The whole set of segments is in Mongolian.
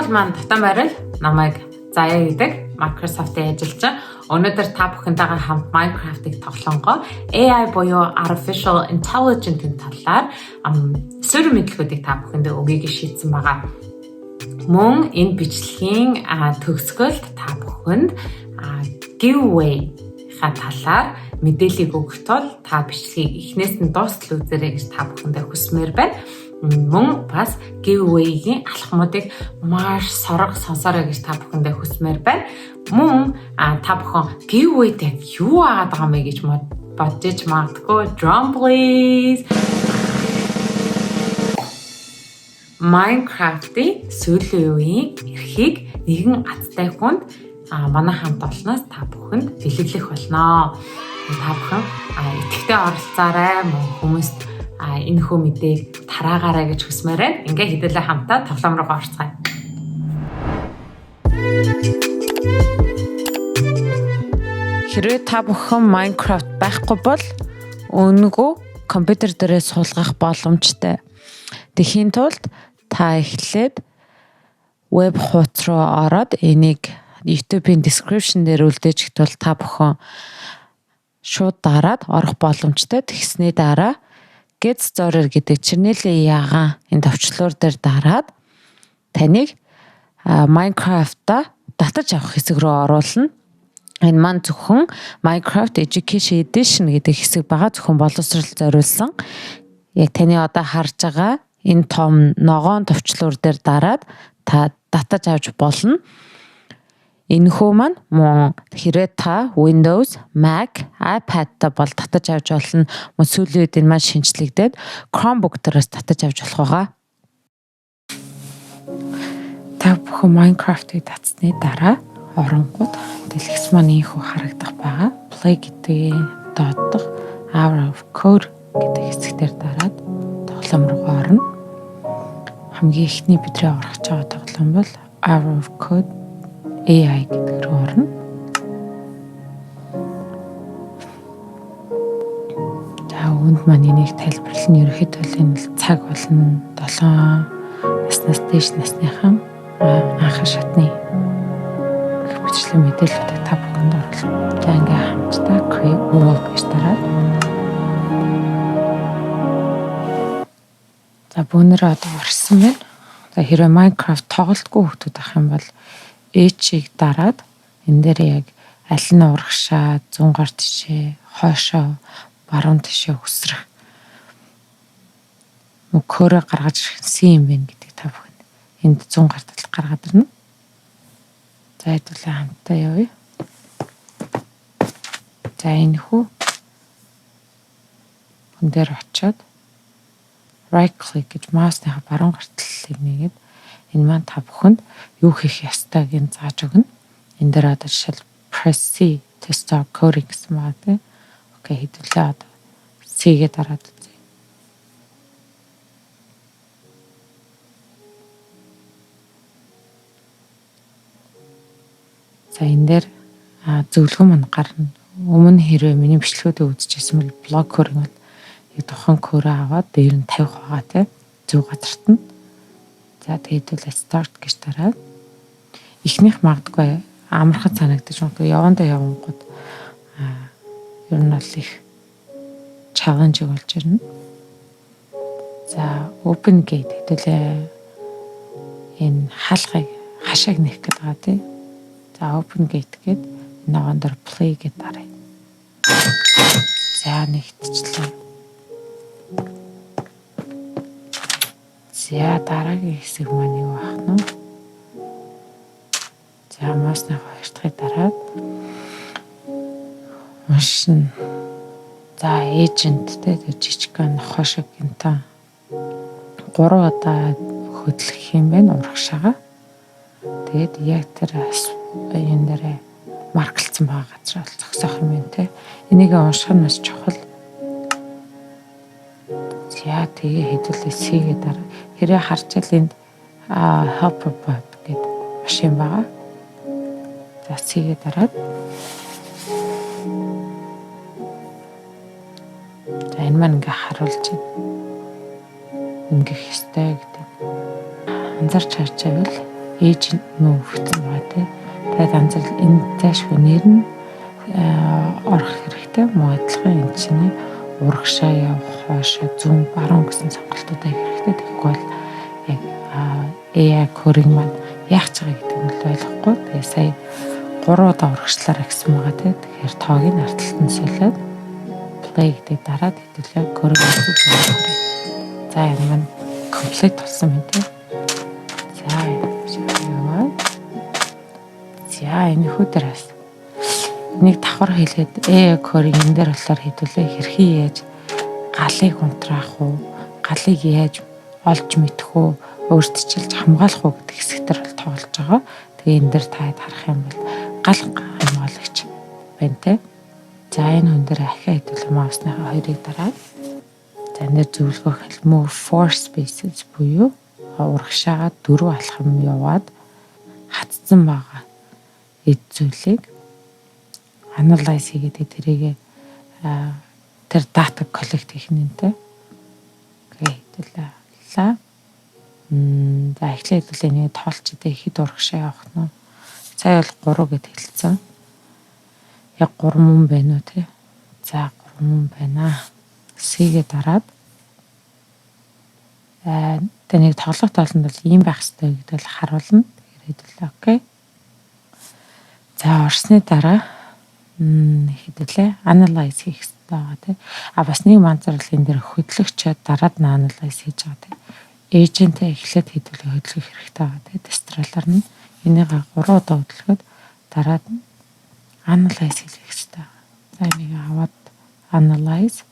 бол маань Татан Барил намайг Заяа гэдэг Microsoft-ийн ажилчин. Өнөөдөр та бүхэнтэйгээ хамт Minecraft-ыг тоглонгоо AI буюу Artificial Intelligence-ийн талаар сөрөг мэдлэгүүдийг та бүхэндээ өгье гэж шийдсэн байгаа. Мөн энэ бичлэгийн төгсгөлд та бүхэнд giveaway-ийн талаар мэдээлэл өгөх тул та бичлэгийг эхнээс нь дуустал үзээрэй гэж та бүхэндээ хүсмээр байна. Мөн бас giveaway-ийн алхмуудыг маш сорго сонсоорой гэж та бүхэндээ хүсмээр байна. Мөн та бүхэн giveaway-д яг юу агаад байгаа мэй гэж бодож магадгүй. Drum please. Minecraft-ийн сүүлийн үеийн эрхийг нэгэн азтай хүнд манай хамт олноос та бүхэнд бэлэглэх болно. Та бүхэн идэвхтэй оролцоорой, мөн хүмүүст энэхүү мэдээг тараагаарай гэж хүсмээр байна. Ингээ хэдүүлээ хамтаа тоглоом руу орцгаая. Хэрвээ та бүхэн Minecraft байхгүй бол өнгөө компьютер дээрээ суулгах боломжтой. Тэхийн тулд та эхлээд веб хуудас руу ороод энийг YouTube-ийн description дээр үлдээчих тул та бүхэн шууд дараад орох боломжтой. Тэгснээ дараа Get Started гэдэг чирнэлийн ягаан энэ товчлуур дээр дараад таныг Minecraft-а татаж авах хэсэг рүү оруулна. Энэ маань зөвхөн Minecraft Education Edition гэдэг хэсэг байгаа. Зөвхөн боловсрол зориулсан. Яг таны одоо харж байгаа энэ том ногоон товчлуур дээр дараад та татаж авч болно. Энэхүү маань мөн хэрэг та Windows, Mac, iPad-та бол татаж авч болно. Мөн сүүлийн үед энэ маань шинжлэгдээд Chromebook дээрээс татаж авч болох байгаа. Та бүхэн Minecraft-ыг татсны дараа оронгууд дэлгэц маань ийхүү харагдах байгаа. Play гэдэг доотлох Hour of Code гэдэг хэсгээр дараад тоглоом руу орно. Хамгийн эхний бидний орох гэж байгаа тоглоом бол Hour of Code AI гэдэг рүү орно. За үүнд маань энийг тайлбарлах нь ерөөхдөө энэ цаг болно 7 наснаас дээш насныхан анхны шатны бичлэг мэдээллүүдийг та бүхэнд оруулах. За ингээ хамтдаа Create World гэж дараад. За бүүнээрээ одоо орсон байна. За хэрвээ Minecraft тоглолтгүй хүмүүс ах юм бол H-ийг дараад энэ дээр яг аль нь урагшаа, зүүн гар тишээ, хойшоо, баруун тишээ өсрөх мөхөөрөө гаргаж ирсэн юм байна гэдэг та бүхэн энд зүүн гар талд гаргаад ирнэ. За хэдүүлээ хамтаа явъя. За энэ хүү хүн дээр очиод right click гэж маусныхаа баруун гар талыг нэгээд энэ маань та бүхэнд юу хийх ёстойг нь зааж өгнө. Энэ дээр одоо жишээл press C to start coding гэсэн байна тийм. Окей хэдүүлээ одоо C-гээ дараад үзье. За энэ дээр зөвлөгөө мань гарна. Өмнө хэрвээ миний бичлэгүүдийг үзчихсэн бол блог coding бол яг тухайн кодоо аваад дээр нь тавих байгаа тийм. Зөв газарт нь. За тэгээд start гэж дараад эхнийх магадгүй амархан санагдаж байгаа. Явандаа явангууд ер нь бол их challenge болж ирнэ. За open gate хэдүүлээ энэ хаалгыг хашааг нээх гэдэг байгаа тийм. За open gate гээд ногоон дээр play гэж дарая. За нэгтчлээ. За дараагийн хэсэг маань юу ах нь? За маусны хоёр дахь дараад машин. За agent тэ жижигхэн хошиг гинтаа 3 удаа хөдлөх юм байна урагшаага. Тэгээд яг тэр энэ дээрээ марклцсан байгаа газар бол зогсоох юм байна те. Энийг унших нь бас чухал. За тэгээ хэдүүлээ C-гээ дараа. Хэрэг харчаал энд helper bot гэдэг машин байгаа. За C-гээ дараад. За энэ маань ингээ харуулж байна. Ингэх ёстой гэдэг. Анзарч харж байвал agent move гэсэн байгаа тийм. Тэгээд анзаарл энэ цаашгүй нэр нь орох хэрэгтэй. Мөн адилхан энэ чинь урагшаа явах, хоошоо зүүн баруун гэсэн сонголтуудаа хэрэгтэй. Тэгэхгүй бол яг AI coding маань яах ч байгаа гэдэг нь ойлгохгүй. Тэгээ сая 3 удаа урагшлаараа гэсэн байгаа тийм. Тэгэхээр тоог нь арталт нь солиод play гэдэг дараад хэвлээ coding хийх. За энэ маань complete болсон юм тийм. За яваа. За энэ хөдөрөөс нэг давхар хэлээд coding энэ дээр болохоор хэвлээ хэрхий яаж галыг унтраах уу, галыг яаж олж мэдэх үү, өөрчлөж хамгаалах уу гэдэг хэсэгтэр бол тоглож байгаа. Тэгээ энэ дээр та харах юм бол гал хамгаалагч байна те. За энэ хүн дээр ахиа хэвлээ маусныхаа хоёрыг дараад за энэ зөвлөгөөх хэл move 4 spaces буюу урагшаагаа 4 алхам яваад хатцсан байгаа эд зүйлийг analyze хийгээд тэрийг тэр дата коллект хийх нэнтэй. Окей, хэлээ. За эхлээд хэлээ нэг тоолч дэ хэд урагшаа явах нь. Цай бол 3 гэд хэлсэн. Яг 3 мөн байна уу те? За 3 мөн байна. C-гээ дараад тэнийг тоглох тоолонд бол ийм байх хэрэгтэй гэдэл харуулна. Тэгэхээр хэлээ окей. За орсны дараа хэдүүлээ analyze хийх хэрэгтэй байгаа тийм. Бас нэг манзарлал энэ дээр хөдлөгчөд дараад нь analyze хийж байгаа тийм. Agent-ээ эхлээд хэдүүлээ хөдлөх хэрэгтэй байгаа тийм. Дистралаар нь энийг 3 удаа хөдлөхөд дараад нь analyze хийх хэрэгтэй. За энийг аваад analyze.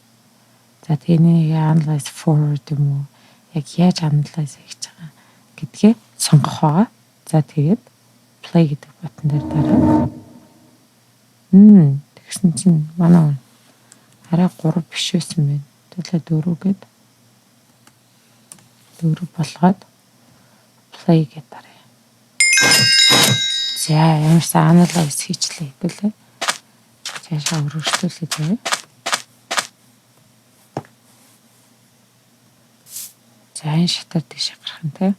За тэнийг analyze forward юм уу? Яг яаж analyze хийж байгаа гэдгээ сонгох байгаа. За тэгээд play гэдэг бутан дээр дараад тэгсэн чинь манай арай 3 биш байсан байна. Төлөө 4 гээд 4 болгоод play гэдэг дараа. За ямарсаа analyze хийчлээ хэвлээ. Цаашаа өргөжлүүлээ тэгээ. За энэ шатар дэше гарах нь те.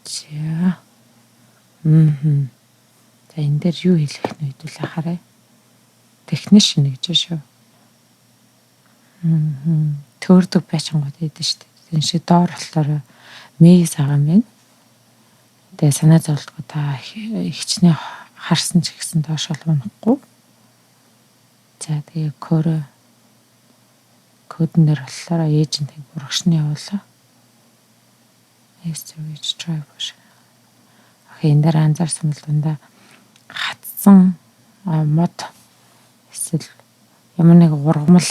За. За энэ дээр юу хэлэх нь хэдүүлээ хараа. Технишн гэж шүү. Төрдөг байчингууд байдаг шүү дээ. Энэ шиг доор болохоор мейс байгаа юм байна. Тэгээ санаа зовлтгүй та ихчнээ харсан ч гэсэн доош бол унахгүй. За тэгээ кодн дээр болохоор эйжентийг урагшны явуулаа. Storage drive биш. Энэ дээр анзаарсан бол дандаа хатсан мод эсвэл ямар нэг ургамал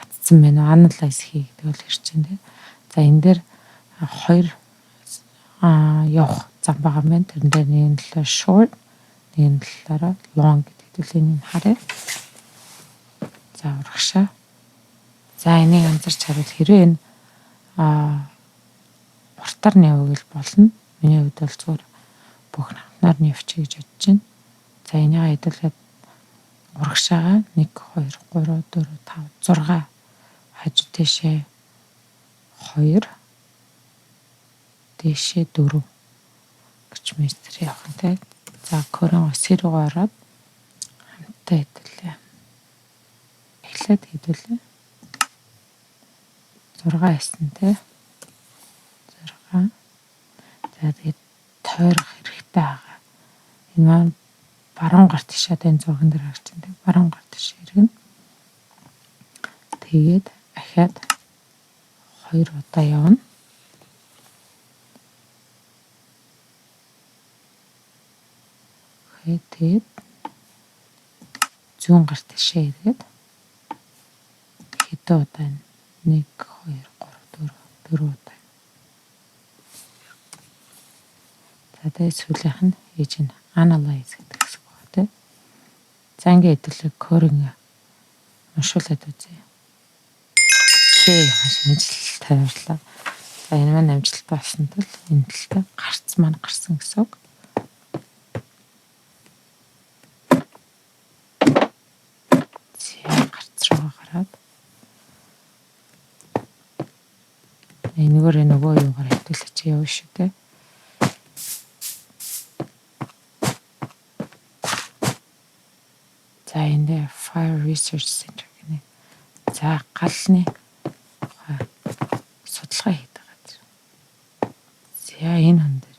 хатсан байна уу analyze хийгдэг бол хэрч дээ. За энэ дээр 2 явах зам байгаа юм. Тэрэн дээр нэг нь талаар short, нэг нь талаараа long гэдэг зүйлийг харъя. За урагшаа. За энийг анзарч харвал хэрвээ энэ уртаар нь явуул болно. Миний хувьд бол зүгээр бүх намтнаар нь явчих гэж бодож байна. За энийг хэдүүлээд урагшаагаа 1 2 3 4 5 6 хажуу тийшээ 2 тийшээ 4 гэж метр явах нь те. За корон ос рүү ороод хамтаа хэдүүлээ. Эхлээд хэдүүлээ. 6 байсан те. 6. За тэгээд тойрох хэрэгтэй байгаа. Энэ маань баруун гарт тишээд энэ зурган дээр харж байна. Баруун гарт тиш иргэн. Тэгээд ахаад 2 удаа явна. Тэгээд зүүн гарт тишээ ирээд хэдэн удаа 1 2 3 4 удаа. За тэгээд сүүлийнх нь ээж нь analyze гэдэг хэсэг байна тийм. За ингээд хэдүүлээ коринг уншуулад үзье. Окей, амжилт тойрлоо. За энэ маань амжилт болсон тул энэ талтай гарц маань гарсан гэсэн үг. За гарц руу гараад Энэгээр нөгөө юугаар хэвтүүлээ чи явна шүү дээ. За энэ Fire Research Center гэнэ. За галны судалгаа хийдэг газар. За энэ хүн дээр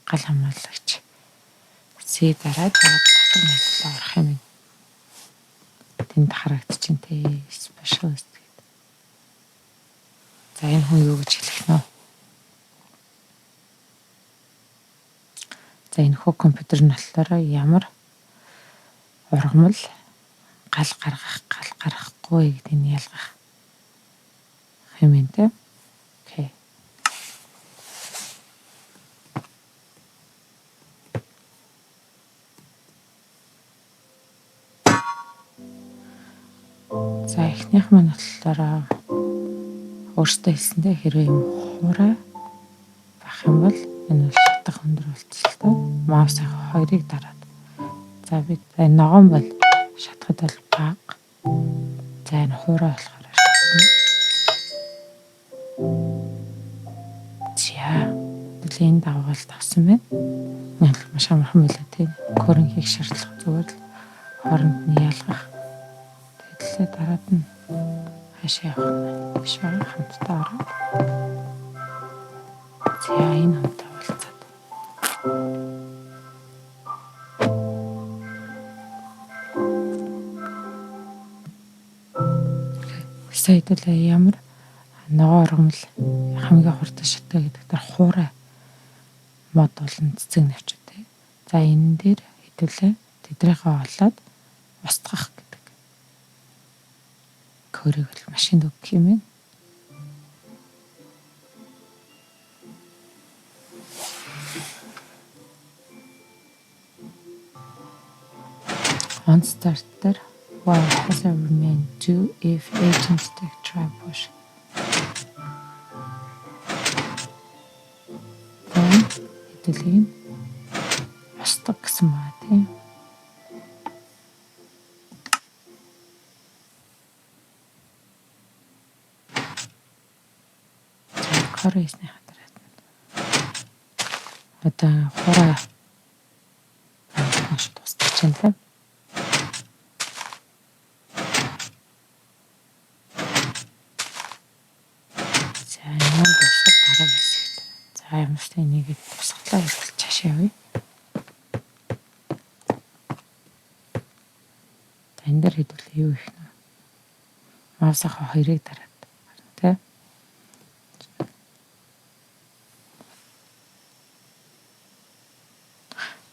гал хамгаалагч. Сэ дараа жаад дотор нэрлээ орох юм. Тэнд харагдчихээн те specialist гэдэг. За энэ хүн юу гэж хэлэх нь вэ? За энэ хөө компьютер нь болохоор ямар ургамал гал гаргахгүй гэдэг нь ялгах юм байна те. Окей. За эхнийх маань болохоор өөртөө хэлсэндээ хэрвээ юм хуурай байх юм бол энэ бол шатах өндөр болцолтой. Маус хоёрыг дараад. За бид ногоон бол шатахад бол бага. За энэ хуурай болохоор за нэлийн давгаал тавсан байна. Маш амархан байлаа тийм. Көрн хийх шаардлага зүгээр л хооронд нь ялгах. Тэгэлээ дараад нь хашаа явах нь биш байна. Хамтдаа ороо. За энэ хамтдаа болцоод. Хэдүүлээ ямар ногоо ургамал хамгийн хурдан шатаа гэдэг дээр хуурай мод болон цэцэг навчтай. За энэ дээр хэдүүлээ тэдрийнхээ олоод устгах гэдэг. Körийг бол машинд өгөх юм байна. On start дээр while hazard remain do if agent take try push. Хэдүүлээ устгах гэсэн маа тийм. Корейсны хадраад. Одоо хураа маш тусдаж байна тийм. Ямарчтай энийг тусгалаа хэлж чашаа явъя. Энэ дээр хэдүүлээ юу их нэ. Маусахаа хоёрыг дараад. Тэ.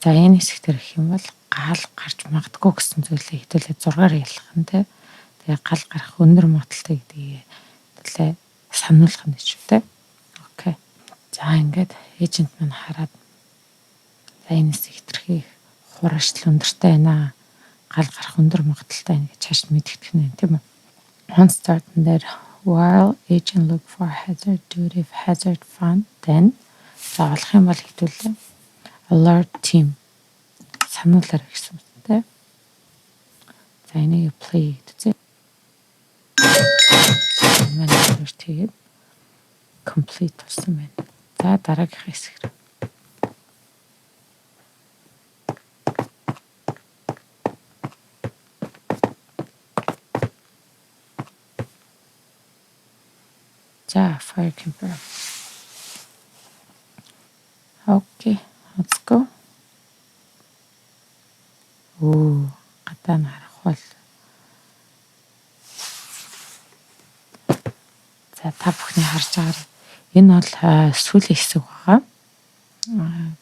За энэ хэсгээр гэх юм бол гал гарч магадгүй гэсэн зүйлээ хэдүүлээ 6-аар ялах нь тэ. Тэгээ гал гарах өндөр магадaltaй гэдгийг хэдүүлээ сануулах нь шүү тэ. За ингээд эйжент маань хараад за энэс хитрхи хураашл өндөртэй байна. Гал гарах өндөр магадaltaй байна гэж чааш мэдэгдэх нь тийм үү. On start there while agent look for hazard duty if hazard found then за болох юм бол хэдүүлээ alert team сануулаарай гэсэн үг тийм. За энийг play гэдэг. Манай alert тэгээд complete болсон байна. За дараагийн хэсэг. За fire camper. Okay, let's go. Гадаа нь харах бол. За та бүхний харж байгаа энэ бол сүүлийн хэсэг байгаа.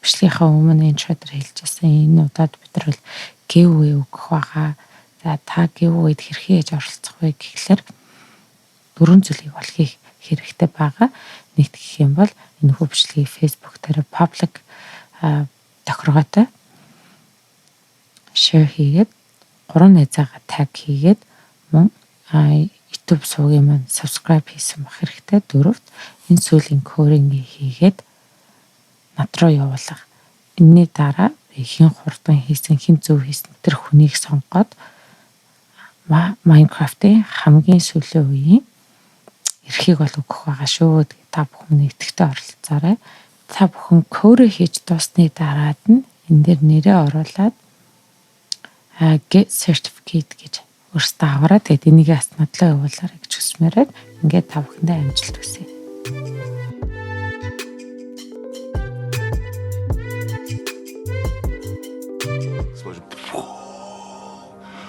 Бичлэгийнхаа өмнө энэ шодроо хэлж байсан. Энэ удаад бид нар бол giveaway өгөх байгаа. За та giveaway-д хэрхэн яаж оролцох вэ гэхлээр 4 зүйлийг бол хийх хэрэгтэй байгаа. Нэгт гэх юм бол энэ хүү бичлэгийг Facebook дээр public тохиргоотой share хийгээд 3 найзаагаа tag хийгээд мөн YouTube сувгийн маань subscribe хийсэн байх хэрэгтэй. 4-т энэ сүүлийн coding хийгээд над руу явуулах. Энэний дараа хэн хурдан хийсэн, хэн зөв хийсэн тэр хүнийг сонгоод Minecraft-ийн хамгийн сүүлийн үеийн эрхийг бол өгөх байгаа шүү. та бүхэн нэгтгэхдээ оролцоорой. Та бүхэн кодоо хийж дуусны дараад нь энэ дээр нэрээ оруулаад get certificate гэж өөртөө аваарай. Тэгээд энийг бас надлаа явуулаарай гэж хүсмээрээ ингээд та бүхэндээ амжилт хүсье.